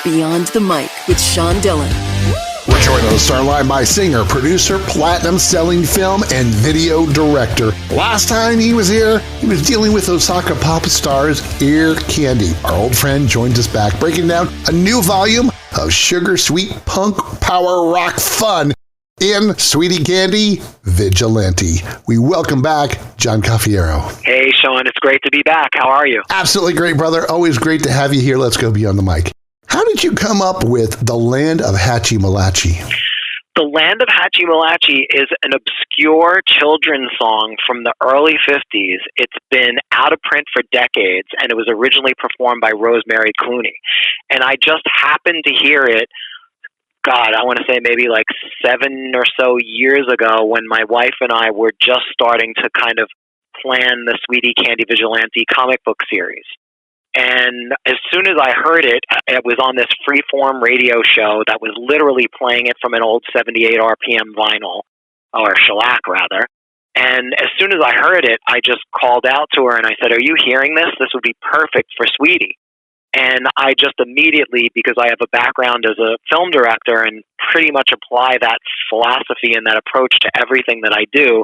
Beyond the Mic with Sean Dillon. We're joined on Starline by singer, producer, platinum-selling film and video director. Last time he was here, he was dealing with Osaka Popstar's Ear Candy. Our old friend joins us back, breaking down a new volume of sugar-sweet punk power rock fun in Sweetie Candy Vigilante. We welcome back John Cafiero. Hey, Sean, it's great to be back. How are you? Absolutely great, brother. Always great to have you here. Let's go beyond the mic. How did you come up with the Land of Hatchy Milatchy? The Land of Hatchy Milatchy is an obscure children's song from the early 50s. It's been out of print for decades, and it was originally performed by Rosemary Clooney. And I just happened to hear it, God, I want to say maybe like 7 or so years ago when my wife and I were just starting to kind of plan the Sweetie Candy Vigilante comic book series. And as soon as I heard it, it was on this freeform radio show that was literally playing it from an old 78 RPM vinyl, or shellac rather. And as soon as I heard it, I just called out to her and I said, "Are you hearing this? This would be perfect for Sweetie." And I just immediately, because I have a background as a film director and pretty much apply that philosophy and that approach to everything that I do,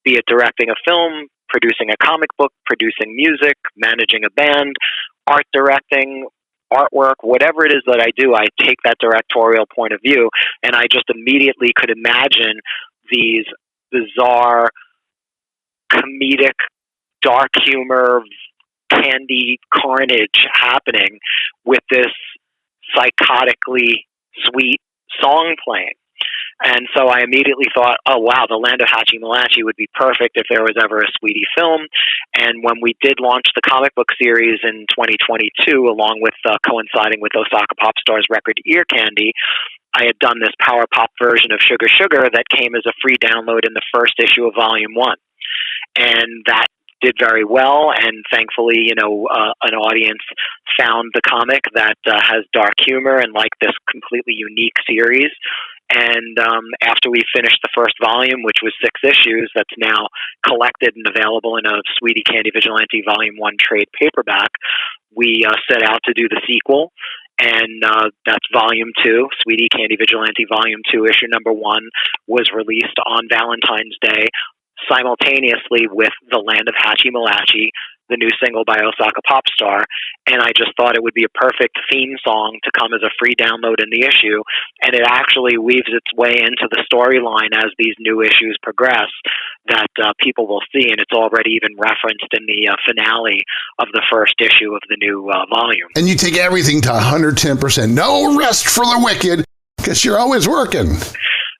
be it directing a film, producing a comic book, producing music, managing a band, art directing, artwork, whatever it is that I do, I take that directorial point of view, and I just immediately could imagine these bizarre, comedic, dark humor, candy carnage happening with this psychotically sweet song playing. And so I immediately thought, oh, wow, the Land of Hatchy Milatchy would be perfect if there was ever a Sweetie film. And when we did launch the comic book series in 2022, along with coinciding with Osaka Popstar's record Ear Candy, I had done this power pop version of Sugar Sugar that came as a free download in the first issue of Volume 1. And that did very well, and thankfully, an audience found the comic that has dark humor and liked this completely unique series. And after we finished the first volume, which was 6 issues, that's now collected and available in a Sweetie Candy Vigilante Volume 1 trade paperback, we set out to do the sequel, and that's Volume 2, Sweetie Candy Vigilante Volume 2, issue number 1, was released on Valentine's Day, simultaneously with The Land of Hatchy Milatchy, the new single by Osaka Popstar, and I just thought it would be a perfect theme song to come as a free download in the issue, and it actually weaves its way into the storyline as these new issues progress that people will see, and it's already even referenced in the finale of the first issue of the new volume. And you take everything to 110%. No rest for the wicked, because you're always working.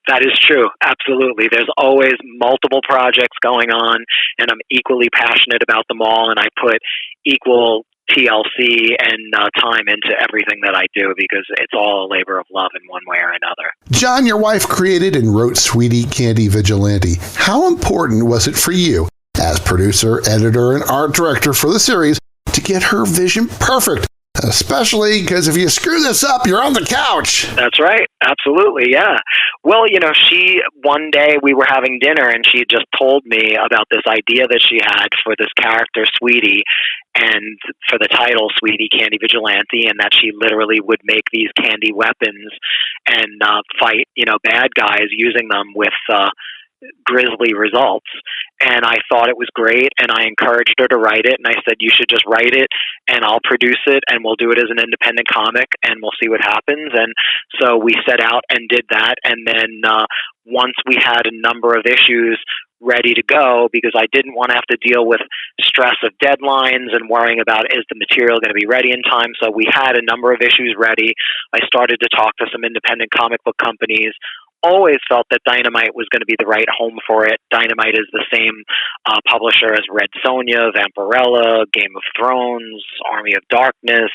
That is true. Absolutely. There's always multiple projects going on, and I'm equally passionate about them all, and I put equal TLC and time into everything that I do because it's all a labor of love in one way or another. John, your wife created and wrote Sweetie Candy Vigilante. How important was it for you, as producer, editor, and art director for the series, to get her vision perfect? Especially because if you screw this up, you're on the couch. That's right. Absolutely. Yeah. Well, one day we were having dinner and she just told me about this idea that she had for this character, Sweetie, and for the title, Sweetie Candy Vigilante, and that she literally would make these candy weapons and fight, bad guys using them with grisly results. And I thought it was great, and I encouraged her to write it, and I said, you should just write it and I'll produce it and we'll do it as an independent comic and we'll see what happens. And so we set out and did that, and then once we had a number of issues ready to go, because I didn't want to have to deal with stress of deadlines and worrying about, is the material going to be ready in time? So we had a number of issues ready. I started to talk to some independent comic book companies. Always felt that Dynamite was going to be the right home for it. Dynamite is the same publisher as Red Sonja, Vampirella, Game of Thrones, Army of Darkness,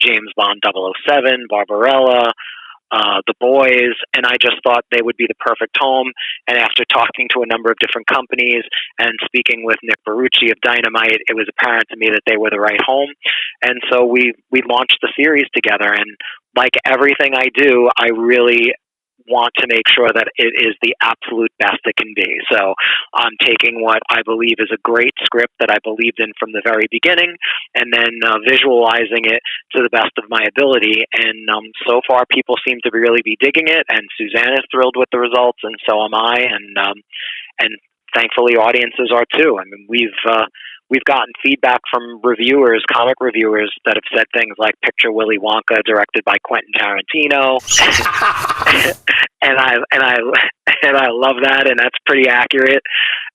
James Bond 007, Barbarella, The Boys, and I just thought they would be the perfect home. And after talking to a number of different companies and speaking with Nick Barucci of Dynamite, it was apparent to me that they were the right home. And so we launched the series together. And like everything I do, I really want to make sure that it is the absolute best it can be. So I'm taking what I believe is a great script that I believed in from the very beginning, and then visualizing it to the best of my ability. And so far, people seem to really be digging it, and Suzanne is thrilled with the results, and so am I. And thankfully, audiences are too. I mean, we've gotten feedback from reviewers, comic reviewers, that have said things like "Picture Willy Wonka," directed by Quentin Tarantino, and I love that, and that's pretty accurate.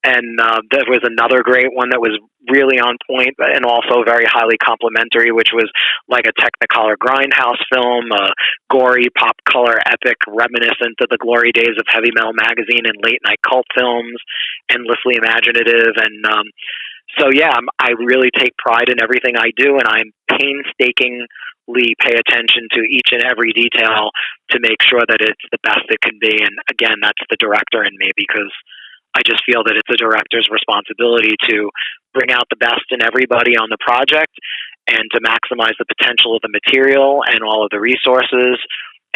And there was another great one that was really on point and also very highly complimentary, which was like a Technicolor Grindhouse film, a gory pop color epic reminiscent of the glory days of Heavy Metal Magazine and late night cult films, endlessly imaginative. And so, yeah, I really take pride in everything I do, and I'm painstakingly pay attention to each and every detail to make sure that it's the best it can be. And again, that's the director in me, because I just feel that it's a director's responsibility to bring out the best in everybody on the project and to maximize the potential of the material and all of the resources.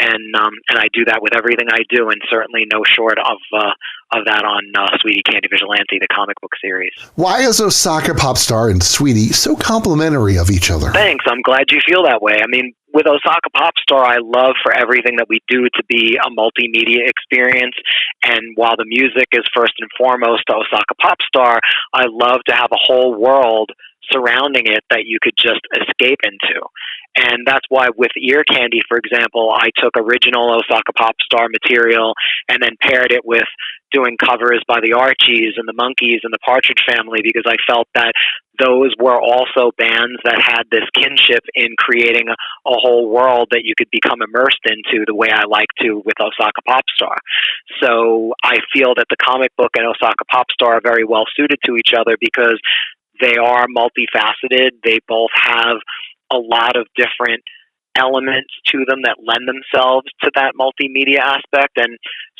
And I do that with everything I do, and certainly no short of that on Sweetie Candy Vigilante, the comic book series. Why is Osaka Popstar and Sweetie so complimentary of each other? Thanks. I'm glad you feel that way. I mean, with Osaka Popstar, I love for everything that we do to be a multimedia experience. And while the music is first and foremost to Osaka Popstar, I love to have a whole world surrounding it that you could just escape into. And that's why with Ear Candy, for example, I took original Osaka Popstar material and then paired it with doing covers by the Archies and the Monkees and the Partridge Family, because I felt that those were also bands that had this kinship in creating a whole world that you could become immersed into the way I like to with Osaka Popstar. So I feel that the comic book and Osaka Popstar are very well suited to each other because they are multifaceted. They both have a lot of different elements to them that lend themselves to that multimedia aspect. And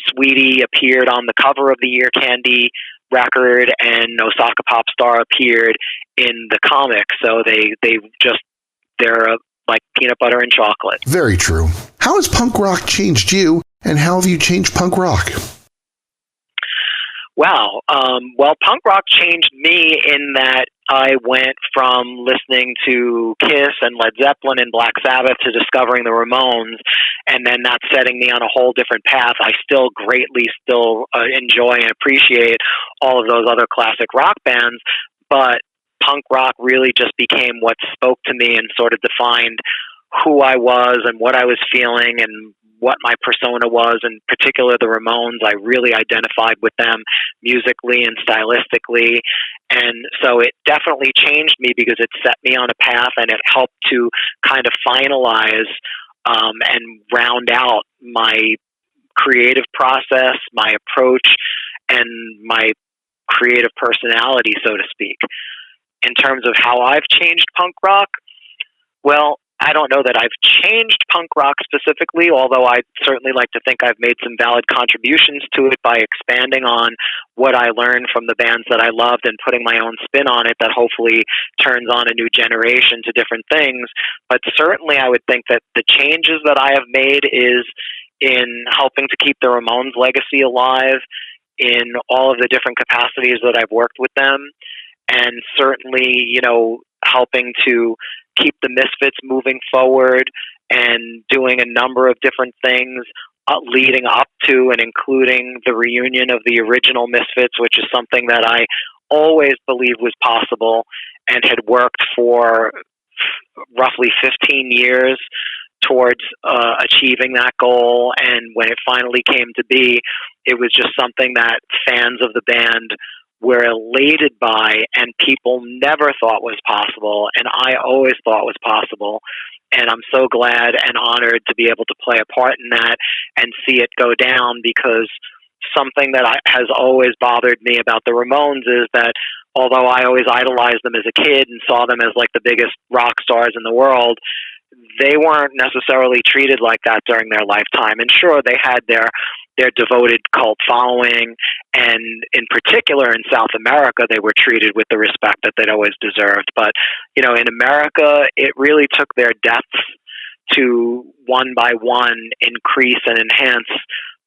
Sweetie appeared on the cover of the Ear Candy record, and Osaka Popstar appeared in the comic. So they're like peanut butter and chocolate. Very true. How has punk rock changed you, and how have you changed punk rock? Wow. Well, punk rock changed me in that I went from listening to Kiss and Led Zeppelin and Black Sabbath to discovering the Ramones, and then that's setting me on a whole different path. I still greatly enjoy and appreciate all of those other classic rock bands, but punk rock really just became what spoke to me and sort of defined who I was and what I was feeling and what my persona was. In particular, the Ramones, I really identified with them musically and stylistically. And so it definitely changed me because it set me on a path, and it helped to kind of finalize and round out my creative process, my approach, and my creative personality, so to speak. In terms of how I've changed punk rock, well, I don't know that I've changed punk rock specifically, although I'd certainly like to think I've made some valid contributions to it by expanding on what I learned from the bands that I loved and putting my own spin on it that hopefully turns on a new generation to different things. But certainly I would think that the changes that I have made is in helping to keep the Ramones legacy alive in all of the different capacities that I've worked with them, and certainly, helping to keep the Misfits moving forward and doing a number of different things leading up to and including the reunion of the original Misfits, which is something that I always believed was possible and had worked for roughly 15 years towards achieving that goal. And when it finally came to be, it was just something that fans of the band were elated by, and people never thought was possible, and I always thought was possible. And I'm so glad and honored to be able to play a part in that and see it go down, because something that has always bothered me about the Ramones is that although I always idolized them as a kid and saw them as like the biggest rock stars in the world, they weren't necessarily treated like that during their lifetime. And sure, they had their devoted cult following, and in particular in South America, they were treated with the respect that they'd always deserved. But, in America, it really took their deaths to, one by one, increase and enhance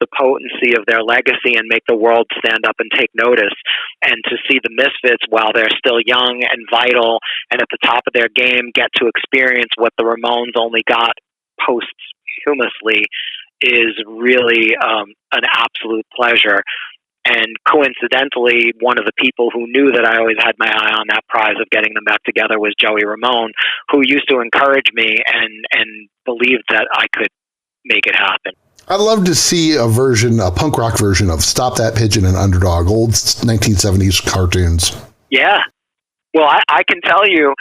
the potency of their legacy and make the world stand up and take notice. And to see the Misfits, while they're still young and vital and at the top of their game, get to experience what the Ramones only got posthumously is really an absolute pleasure. And coincidentally, one of the people who knew that I always had my eye on that prize of getting them back together was Joey Ramone, who used to encourage me and believed that I could make it happen. I'd love to see a punk rock version of Stop That Pigeon and Underdog, old 1970s cartoons. Yeah. Well, I can tell you,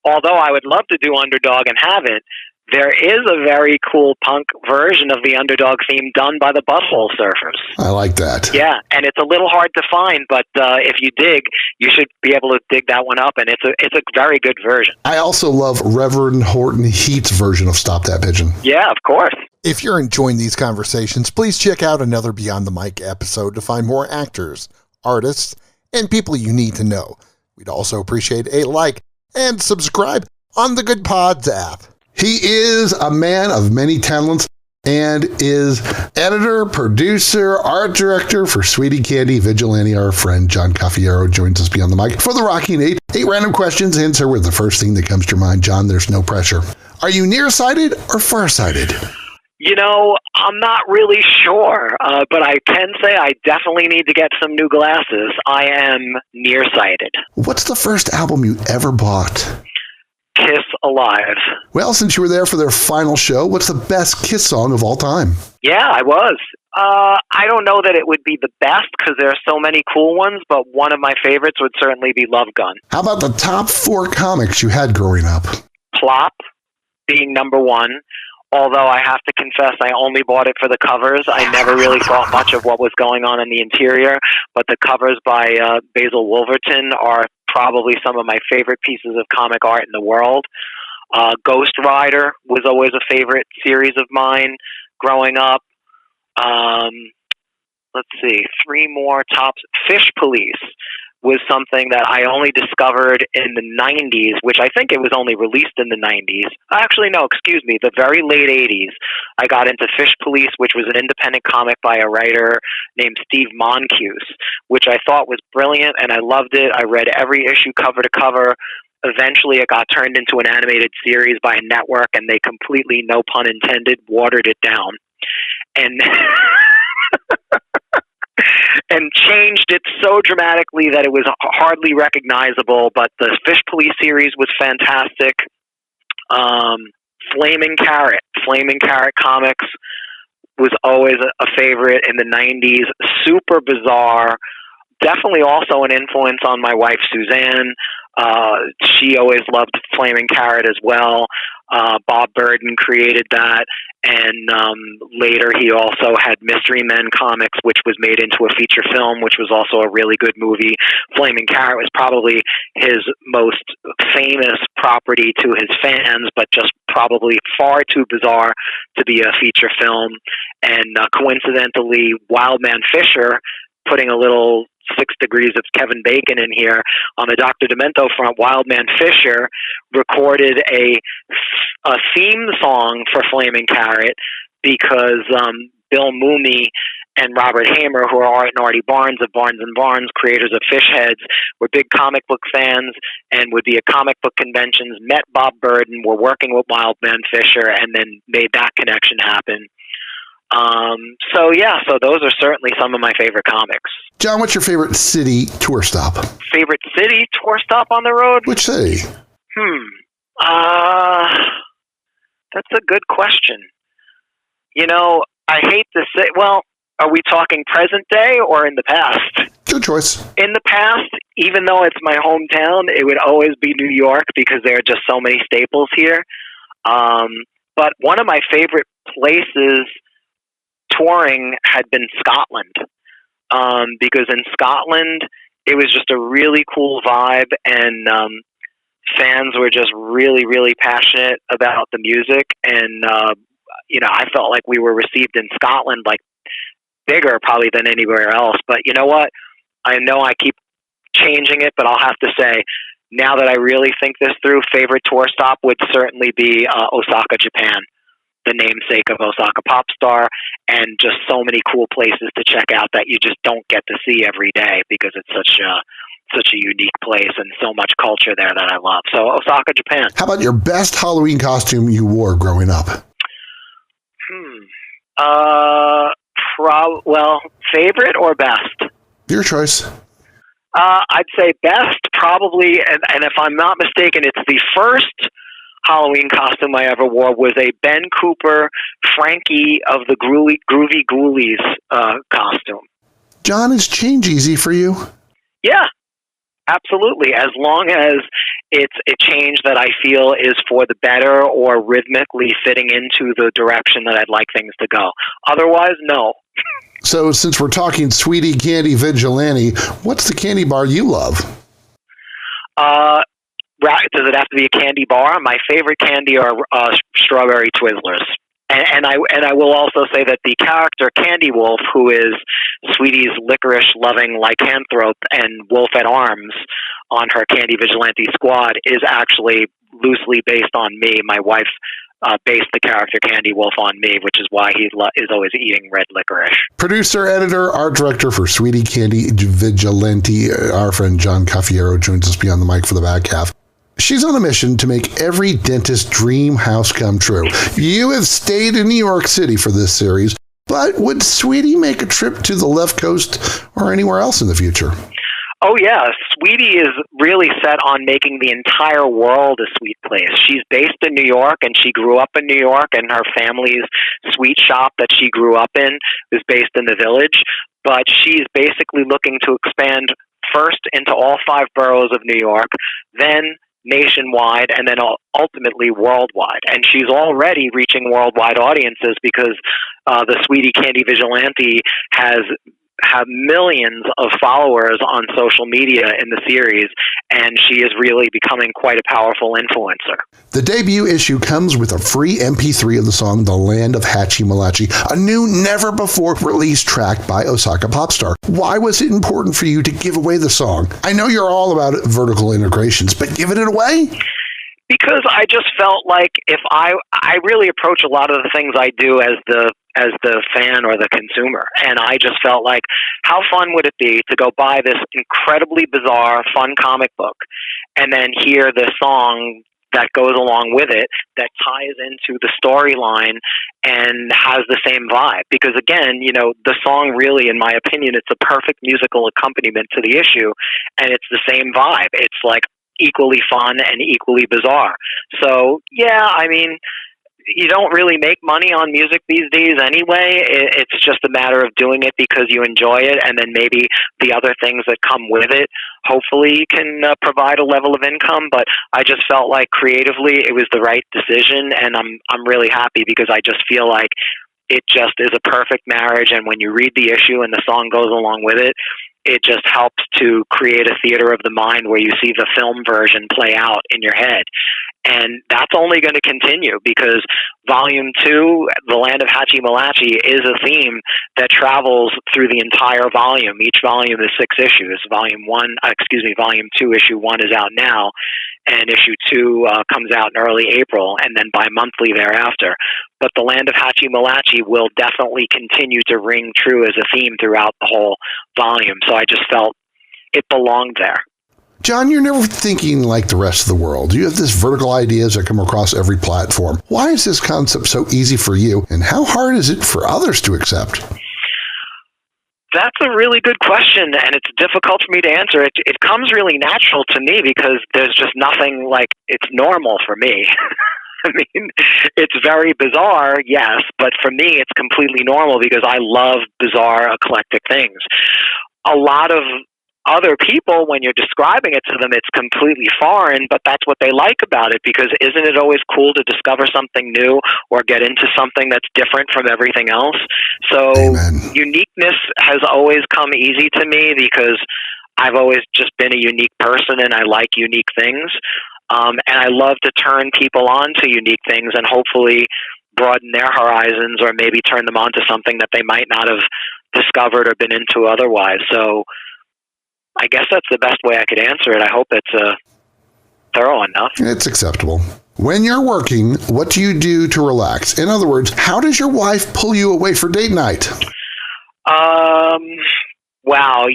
although I would love to do Underdog and have it, there is a very cool punk version of the Underdog theme done by the Butthole Surfers. I like that. Yeah, and it's a little hard to find, but if you dig, you should be able to dig that one up, and it's a very good version. I also love Reverend Horton Heat's version of Stop That Pigeon. Yeah, of course. If you're enjoying these conversations, please check out another Beyond the Mic episode to find more actors, artists, and people you need to know. We'd also appreciate a like and subscribe on the Good Pods app. He is a man of many talents and is editor, producer, art director for Sweetie Candy Vigilante. Our friend John Cafiero joins us beyond the mic for the Rocking Eight. 8 random questions. Answer with the first thing that comes to your mind. John, there's no pressure. Are you nearsighted or farsighted? You know, I'm not really sure, but I can say I definitely need to get some new glasses. I am nearsighted. What's the first album you ever bought? Kiss Alive. Well, since you were there for their final show, what's the best Kiss song of all time? Yeah, I was. I don't know that it would be the best because there are so many cool ones, but one of my favorites would certainly be Love Gun. How about the top 4 comics you had growing up? Plop being number 1. Although I have to confess, I only bought it for the covers. I never really thought much of what was going on in the interior, but the covers by Basil Wolverton are probably some of my favorite pieces of comic art in the world. Ghost Rider was always a favorite series of mine growing up. Let's see, 3 more tops. Fish Police was something that I only discovered in the 90s, which I think it was only released in the 90s. Actually, no, excuse me, the very late 80s. I got into Fish Police, which was an independent comic by a writer named Steve Moncuse, which I thought was brilliant, and I loved it. I read every issue cover to cover. Eventually, it got turned into an animated series by a network, and they completely, no pun intended, watered it down. And and changed it so dramatically that it was hardly recognizable, but the Fish Police series was fantastic. Flaming Carrot Comics was always a favorite in the 90s. Super bizarre. Definitely also an influence on my wife, Suzanne. She always loved Flaming Carrot as well. Bob Burden created that. And later he also had Mystery Men comics, which was made into a feature film, which was also a really good movie. Flaming Carrot was probably his most famous property to his fans, but just probably far too bizarre to be a feature film. And coincidentally, Wildman Fisher, putting a little 6 degrees of Kevin Bacon in here, on the Dr. Demento front, Wildman Fisher recorded a theme song for Flaming Carrot because Bill Mooney and Robert Hamer, who are Art and Artie Barnes of Barnes & Barnes, creators of Fish Heads, were big comic book fans and would be at comic book conventions, met Bob Burden, were working with Wildman Fisher, and then made that connection happen. So those are certainly some of my favorite comics. John, what's your favorite city tour stop? Favorite city tour stop on the road? Which city? That's a good question. You know, I hate to say, well, are we talking present day or in the past? Good choice. In the past, even though it's my hometown, it would always be New York because there are just so many staples here. But one of my favorite places touring had been Scotland, because in Scotland it was just a really cool vibe, and fans were just really, really passionate about the music, and I felt like we were received in Scotland like bigger probably than anywhere else. But you know what? I know I keep changing it, but I'll have to say, now that I really think this through, favorite tour stop would certainly be Osaka, Japan. the namesake of Osaka Popstar, and just so many cool places to check out that you just don't get to see every day because it's such a unique place and so much culture there that I love. So Osaka, Japan. How about your best Halloween costume you wore growing up? Well, favorite or best? Your choice. I'd say best, probably, and if I'm not mistaken, it's the first Halloween costume I ever wore was a Ben Cooper Frankie of the Groovy Ghoulies costume. John, is change easy for you? Yeah, absolutely. As long as it's a change that I feel is for the better or rhythmically fitting into the direction that I'd like things to go. Otherwise, no. So since we're talking Sweetie Candy Vigilante, what's the candy bar you love? Does it have to be a candy bar? My favorite candy are strawberry Twizzlers. And I will also say that the character Candy Wolf, who is Sweetie's licorice-loving lycanthrope and wolf at arms on her Candy Vigilante squad, is actually loosely based on me. My wife based the character Candy Wolf on me, which is why he is always eating red licorice. Producer, editor, art director for Sweetie Candy Vigilante, our friend John Cafiero joins us beyond the mic for the back half. She's on a mission to make every dentist's dream house come true. You have stayed in New York City for this series, but would Sweetie make a trip to the left coast or anywhere else in the future? Oh, yeah. Sweetie is really set on making the entire world a sweet place. She's based in New York, and she grew up in New York, and her family's sweet shop that she grew up in is based in the Village. But she's basically looking to expand first into all 5 boroughs of New York, then nationwide, and then ultimately worldwide. And she's already reaching worldwide audiences because the Sweetie Candy Vigilante has millions of followers on social media in the series, and she is really becoming quite a powerful influencer. The debut issue comes with a free MP3 of the song The Land of Hatchy Milatchy, a new never-before-released track by Osaka Popstar. Why was it important for you to give away the song? I know you're all about vertical integrations, but giving it away? Because I just felt like if I really approach a lot of the things I do as the fan or the consumer, and I just felt like how fun would it be to go buy this incredibly bizarre, fun comic book and then hear the song that goes along with it that ties into the storyline and has the same vibe. Because again, the song really, in my opinion, it's a perfect musical accompaniment to the issue, and it's the same vibe. It's like equally fun and equally bizarre. So yeah, I mean, you don't really make money on music these days anyway. It's just a matter of doing it because you enjoy it, and then maybe the other things that come with it hopefully can provide a level of income. But I just felt like creatively it was the right decision, and I'm really happy because I just feel like it just is a perfect marriage. And when you read the issue and the song goes along with it, it just helps to create a theater of the mind where you see the film version play out in your head. And that's only going to continue because Volume 2, The Land of Hatchy Milatchy, is a theme that travels through the entire volume. Each volume is 6 issues. Volume 2, Issue 1 is out now, and Issue 2 comes out in early April, and then bi-monthly thereafter. But The Land of Hatchy Milatchy will definitely continue to ring true as a theme throughout the whole volume. So I just felt it belonged there. John, you're never thinking like the rest of the world. You have this vertical ideas that come across every platform. Why is this concept so easy for you, and how hard is it for others to accept? That's a really good question, and it's difficult for me to answer. It comes really natural to me because there's just nothing like it's normal for me. I mean, it's very bizarre, yes, but for me it's completely normal because I love bizarre, eclectic things. A lot of other people, when you're describing it to them, it's completely foreign, but that's what they like about it, because isn't it always cool to discover something new or get into something that's different from everything else? So Amen. Uniqueness has always come easy to me because I've always just been a unique person and I like unique things. And I love to turn people on to unique things and hopefully broaden their horizons or maybe turn them on to something that they might not have discovered or been into otherwise. So I guess that's the best way I could answer it. I hope it's thorough enough. It's acceptable. When you're working, what do you do to relax? In other words, how does your wife pull you away for date night? Wow,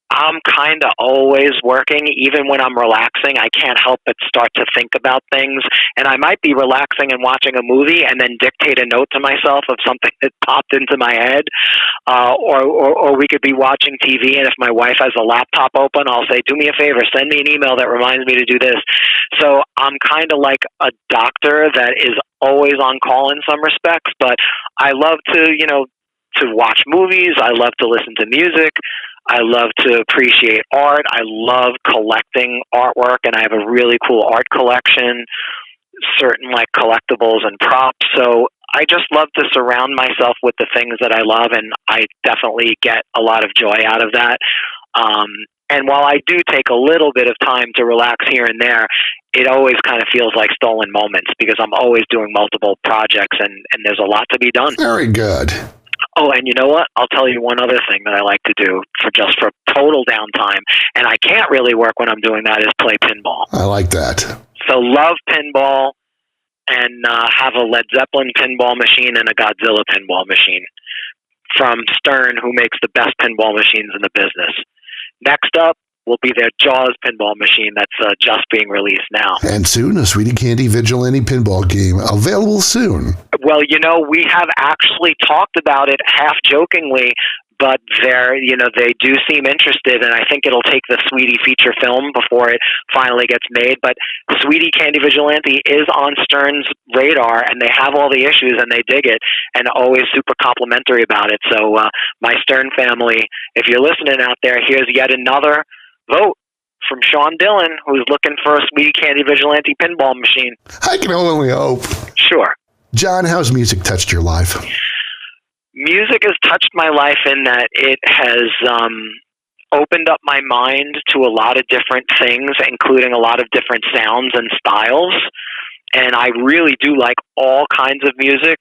I'm kind of always working. Even when I'm relaxing, I can't help but start to think about things. And I might be relaxing and watching a movie and then dictate a note to myself of something that popped into my head. Or we could be watching TV, and if my wife has a laptop open, I'll say, do me a favor, send me an email that reminds me to do this. So I'm kind of like a doctor that is always on call in some respects, but I love to watch movies. I love to listen to music. I love to appreciate art. I love collecting artwork, and I have a really cool art collection, certain like collectibles and props. So I just love to surround myself with the things that I love, and I definitely get a lot of joy out of that. And while I do take a little bit of time to relax here and there, it always kind of feels like stolen moments because I'm always doing multiple projects, and there's a lot to be done. Very good. Oh, and you know what? I'll tell you one other thing that I like to do for total downtime, and I can't really work when I'm doing that, is play pinball. I like that. So love pinball, and have a Led Zeppelin pinball machine and a Godzilla pinball machine from Stern, who makes the best pinball machines in the business. Next up will be their Jaws pinball machine that's just being released now. And soon, a Sweetie Candy Vigilante pinball game, available soon. Well, we have actually talked about it half jokingly, but they do seem interested, and I think it'll take the Sweetie feature film before it finally gets made. But Sweetie Candy Vigilante is on Stern's radar, and they have all the issues, and they dig it, and always super complimentary about it. So my Stern family, if you're listening out there, here's yet another vote from Sean Dillon, who's looking for a Sweetie Candy Vigilante pinball machine. I can only hope. Sure. John, how's music touched your life? Music has touched my life in that it has opened up my mind to a lot of different things, including a lot of different sounds and styles. And I really do like all kinds of music.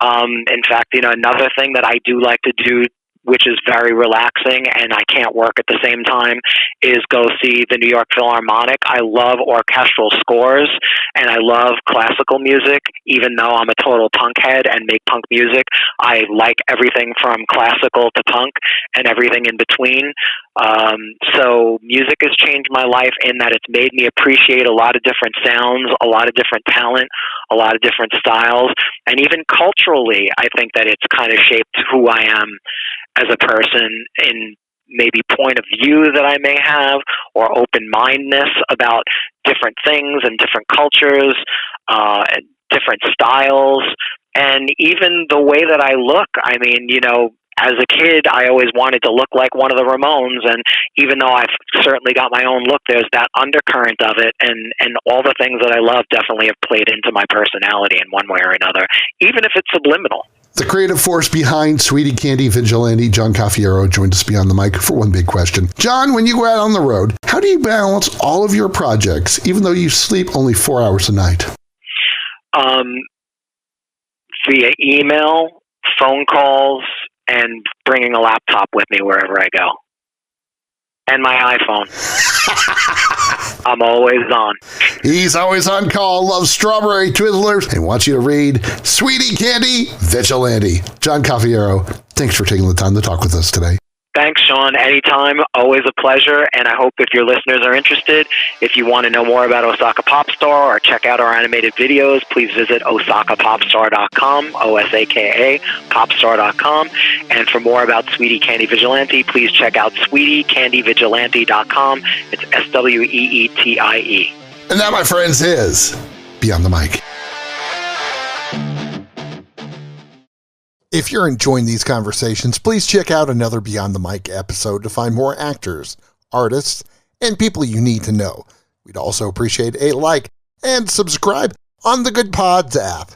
In fact, another thing that I do like to do, which is very relaxing and I can't work at the same time, is go see the New York Philharmonic. I love orchestral scores and I love classical music, even though I'm a total punk head and make punk music. I like everything from classical to punk and everything in between. So music has changed my life in that it's made me appreciate a lot of different sounds, a lot of different talent, a lot of different styles, and even culturally, I think that it's kind of shaped who I am as a person in maybe point of view that I may have, or open-mindedness about different things and different cultures, different styles, and even the way that I look. I mean, as a kid, I always wanted to look like one of the Ramones, and even though I've certainly got my own look, there's that undercurrent of it, and all the things that I love definitely have played into my personality in one way or another, even if it's subliminal. The creative force behind Sweetie Candy Vigilante, John Cafiero, joined us beyond the mic for one big question. John, when you go out on the road, how do you balance all of your projects, even though you sleep only 4 hours a night? Via email, phone calls, and bringing a laptop with me wherever I go. And my iPhone. I'm always on. He's always on call, loves strawberry Twizzlers, and wants you to read Sweetie Candy Vigilante. John Cafiero, thanks for taking the time to talk with us today. Thanks, Sean. Anytime. Always a pleasure. And I hope if your listeners are interested, if you want to know more about Osaka Popstar or check out our animated videos, please visit osakapopstar.com, OSAKA, popstar.com. And for more about Sweetie Candy Vigilante, please check out sweetiecandyvigilante.com. It's SWEETIE. And that, my friends, is Beyond the Mic. If you're enjoying these conversations, please check out another Beyond the Mic episode to find more actors, artists, and people you need to know. We'd also appreciate a like and subscribe on the Good Pods app.